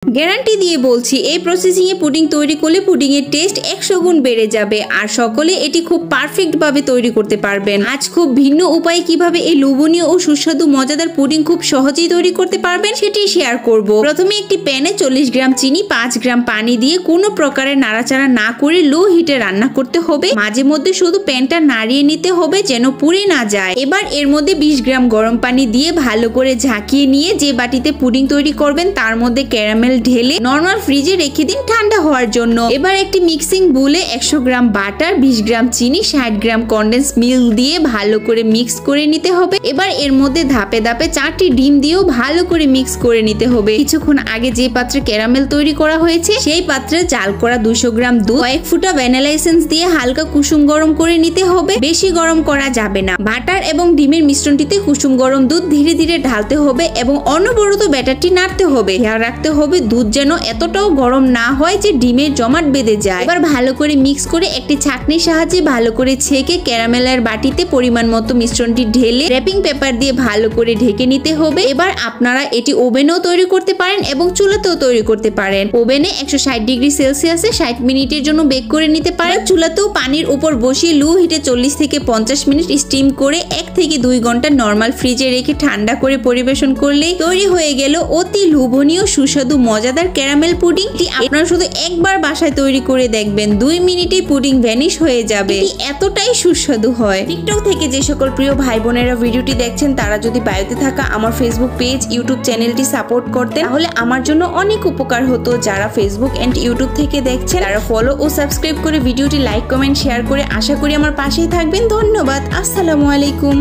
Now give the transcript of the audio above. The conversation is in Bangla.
গ্যারান্টি দিয়ে বলছি এই প্রসেসিং এ পুডিং তৈরি করলে পুডিং এর টেস্ট 100 গুণ বেড়ে যাবে আর সকলে এটি খুব পারফেক্ট ভাবে তৈরি করতে পারবেন। আজ খুব ভিন্ন উপায়ে কিভাবে এই লোভনীয় ও সুস্বাদু মজাদার পুডিং খুব সহজেই তৈরি করতে পারবেন সেটি শেয়ার করব। প্রথমে একটি প্যানে 40 গ্রাম চিনি 5 গ্রাম পানি দিয়ে কোনো প্রকারের নাড়াচাড়া না করে লো হিটে রান্না করতে হবে। মাঝে মধ্যে শুধু প্যানটা নাড়িয়ে নিতে হবে যেন পুড়ে না যায়। এবার এর মধ্যে 20 গ্রাম গরম পানি দিয়ে ভালো করে ঝাঁকিয়ে নিয়ে যে বাটিতে পুডিং তৈরি করবেন তার মধ্যে ক্যারামেল ঢেলে নরমাল ফ্রিজে রেখে দিন ঠান্ডা হওয়ার জন্য। এবার একটি মিক্সিং বুলে 100 গ্রাম বাটার 20 গ্রাম চিনি 60 গ্রাম কনডেন্স মিল্ক দিয়ে ভালো করে মিক্স করে নিতে হবে। এবার এর মধ্যে ধাপে ধাপে 4টি ডিম দিয়েও ভালো করে মিক্স করে নিতে হবে। কিছুক্ষণ আগে যে পাত্রে ক্যারামেল তৈরি করা হয়েছে সেই পাত্রে জাল করা 200 গ্রাম দুধ কয়েক ফুটা ভ্যানিলা এসেন্স দিয়ে হালকা কুসুম গরম করে নিতে হবে, বেশি গরম করা যাবে না। বাটার এবং ডিমের মিশ্রণটিতে কুসুম গরম দুধ ধীরে ধীরে ঢালতে হবে এবং অনবরত ব্যাটারটি নাড়তে হবে। খেয়াল রাখতে হবে দুধ যেন এতটাও গরম না হয় যে ডিমের জমাট বেঁধে যায়। এবার ভালো করে মিক্স করে একটি ছাঁকনির সাহায্যে ভালো করে ছেঁকে ক্যারামেলের বাটিতে পরিমাণ মতো মিশ্রণটি ঢেলে র‍্যাপিং পেপার দিয়ে ভালো করে ঢেকে নিতে হবে। এবার আপনারা এটি ওভেনেও তৈরি করতে পারেন এবং চুলাতেও তৈরি করতে পারেন। ওভেনে 160 ডিগ্রি সেলসিয়াসে 60 মিনিটের জন্য বেক করে নিতে পারেন। চুলাতেও পানির উপর বসিয়ে লো হিটে 40 থেকে 50 মিনিট স্টিম করে 1 থেকে 2 ঘন্টা নরমাল ফ্রিজে রেখে ঠান্ডা করে পরিবেশন করলেই তৈরি হয়ে গেল অতি লোভনীয় সুস্বাদু মজাদার ক্যারামেল পুডিং। আপনারা শুধু একবার বাসায় তৈরি করে দেখবেন 2 মিনিটেই পুডিং ভ্যানিশ হয়ে যাবে। এতটাই সুস্বাদু হয়। টিকটক থেকে যে সকল প্রিয় ভাই বোনেরা ভিডিওটি দেখছেন তারা যদি বায়োতে থাকা আমার ফেসবুক পেজ ইউটিউব চ্যানেলটি সাপোর্ট করতেন তাহলে আমার জন্য অনেক উপকার হতো। যারা ফেসবুক এন্ড ইউটিউব থেকে দেখছেন তারা ফলো ও সাবস্ক্রাইব করে ভিডিওটি লাইক কমেন্ট শেয়ার করে আশা করি আমার পাশেই থাকবেন। ধন্যবাদ। আসসালামু আলাইকুম।